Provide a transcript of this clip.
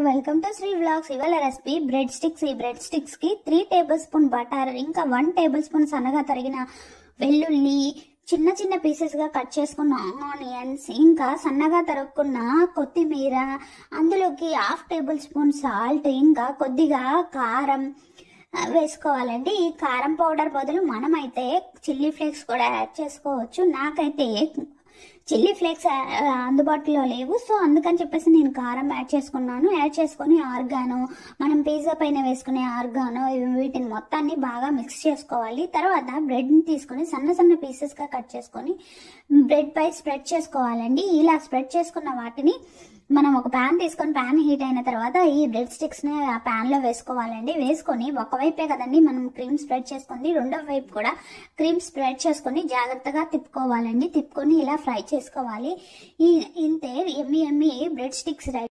Welcome to Sri vlogs. ఇవాళ recipe bread sticks. ఈ bread sticks కి 3 టేబుల్ స్పూన్ బటర్, ఇంకా 1 టేబుల్ స్పూన్ సన్నగా తరిగిన వెల్లుల్లి, చిన్న చిన్న పీసెస్ గా కట్ చేసుకున్న ఆనియన్స్, ఇంకా సన్నగా తరుక్కున్న కొత్తిమీర, అందులోకి 1/2 టేబుల్ స్పూన్ సాల్ట్, ఇంకా కొద్దిగా కారం వేసుకోవాలండి. ఈ కారం పౌడర్ బదులు మనమైతే చిల్లీ ఫ్లేక్స్ కూడా యాడ్ చేసుకోవచ్చు. నాకైతే చిల్లీ ఫ్లేక్స్ అందుబాటులో లేవు, సో అందుకని చెప్పేసి నేను కారం యాడ్ చేసుకున్నాను. యాడ్ చేసుకుని ఆర్గానో, మనం పిజ్జా పైన వేసుకునే ఆర్గానో, వీటిని మొత్తాన్ని బాగా మిక్స్ చేసుకోవాలి. తర్వాత బ్రెడ్ని తీసుకొని సన్న సన్న పీసెస్గా కట్ చేసుకొని బ్రెడ్ పై స్ప్రెడ్ చేసుకోవాలండి. ఇలా స్ప్రెడ్ చేసుకున్న వాటిని మనం ఒక ప్యాన్ తీసుకొని, ప్యాన్ హీట్ అయిన తర్వాత ఈ బ్రెడ్ స్టిక్స్ ని ఆ ప్యాన్ లో వేసుకోవాలండి. వేసుకొని ఒకవైపే కదండి మనం క్రీమ్ స్ప్రెడ్ చేసుకుంది, రెండో వైపు కూడా క్రీమ్ స్ప్రెడ్ చేసుకొని జాగ్రత్తగా తిప్పుకోవాలండి. తిప్పుకొని ఇలా ఫ్రై చేసుకోవాలి. ఇంతే ఎమ్మి ఎమ్మి బ్రెడ్ స్టిక్స్ రెడీ.